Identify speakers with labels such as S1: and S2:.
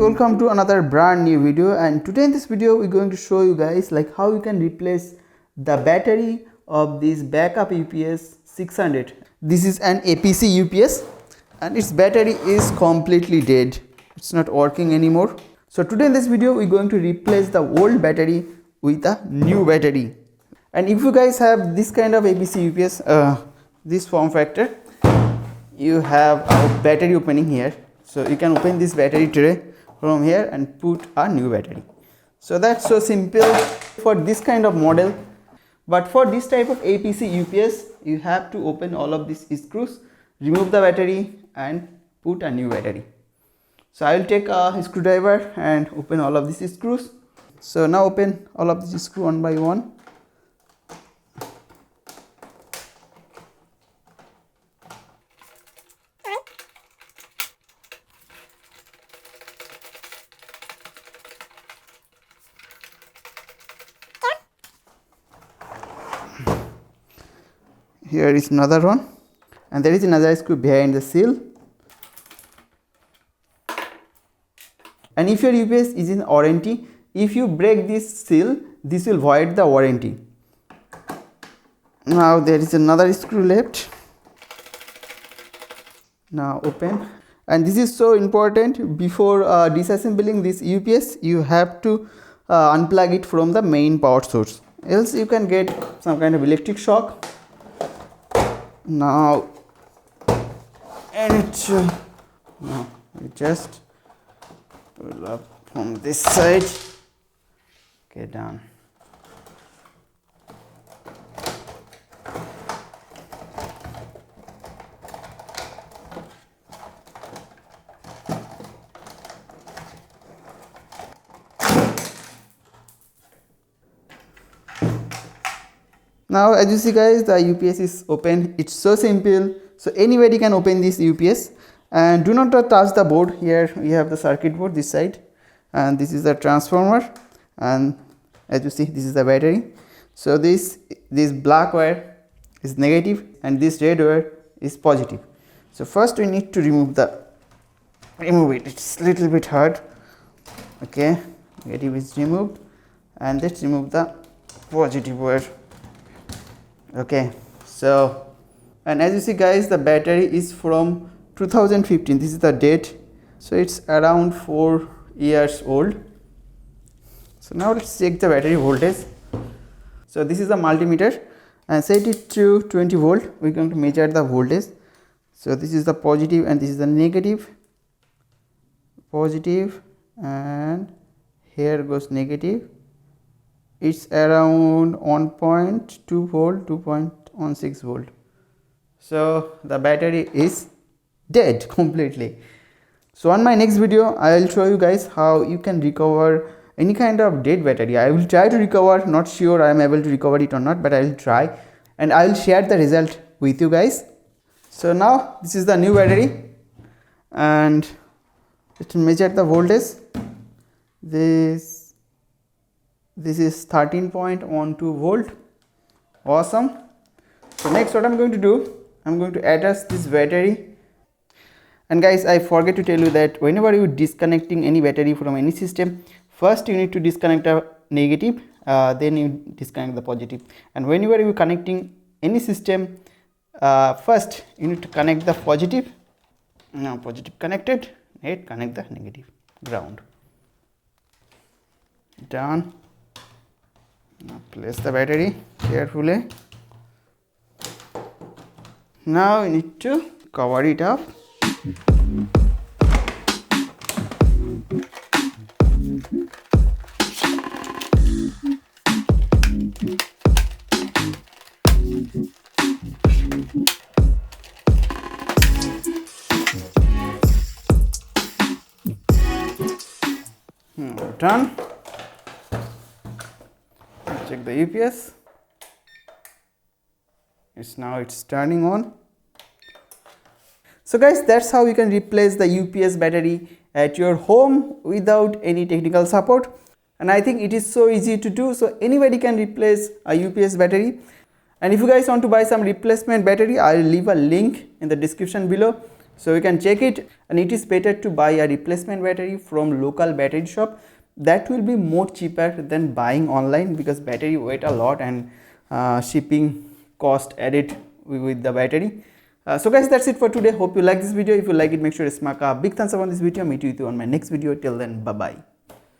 S1: welcome to another brand new video. And today in this video we're going to show you guys like how you can replace the battery of this backup UPS 600. This is an APC UPS and its battery is completely dead. It's not working anymore. So today in this video we're going to replace the old battery with a new battery. And if you guys have this kind of APC UPS, this form factor, you have a battery opening here. So you can open this battery tray from here and put a new battery. So that's so simple for this kind of model. But for this type of APC UPS, you have to open all of these screws, remove the battery and put a new battery. So I will take a screwdriver and open all of these screws. So now open all of these screws one by one. Here is another one, and there is another screw behind the seal. And if your UPS is in warranty, if you break this seal, this will void the warranty. Now there is another screw left. Now open, and this is so important. Before disassembling this UPS, you have to unplug it from the main power source, else you can get some kind of electric shock. Now now we just pull up from this side. Okay, done. Now as you see guys, the UPS is open. It's so simple. So anybody can open this UPS, and do not touch the board. Here we have the circuit board this side, and this is the transformer, and as you see this is the battery. So this black wire is negative and this red wire is positive. So first we need to remove it. It's a little bit hard. Okay, negative is removed, and let's remove the positive wire. Okay, so, and as you see guys, the battery is from 2015. This is the date, so it's around 4 years old. So now let's check the battery voltage. So this is the multimeter, and set it to 20 volt. We're going to measure the voltage. So this is the positive and this is the negative. Positive, and here goes negative. It's around 1.2 volt, 2.16 volt. So the battery is dead completely. So on my next video, I will show you guys how you can recover any kind of dead battery. I will try to recover, not sure I am able to recover it or not, but I will try, and I will share the result with you guys. So now this is the new battery, and let's measure the voltage. This is 13.12 volt. Awesome. So next what I'm going to do, I'm going to attach this battery. And guys, I forget to tell you that whenever you disconnecting any battery from any system, first you need to disconnect a negative, then you disconnect the positive. And whenever you connecting any system, first you need to connect the positive. Now positive connected, right? Connect the negative, ground. Done. Now place the battery carefully. Now you need to cover it up. Done. Check the UPS. It's turning on. So guys, that's how you can replace the UPS battery at your home without any technical support. And I think it is so easy to do. So anybody can replace a UPS battery. And if you guys want to buy some replacement battery, I will leave a link in the description below. So you can check it, and it is better to buy a replacement battery from local battery shop. That will be more cheaper than buying online, because battery weight a lot, and shipping cost added with the battery. So guys, that's it for today. Hope you like this video. If you like it, make sure to smack a big thumbs up on this video. Meet you on my next video. Till then, bye bye.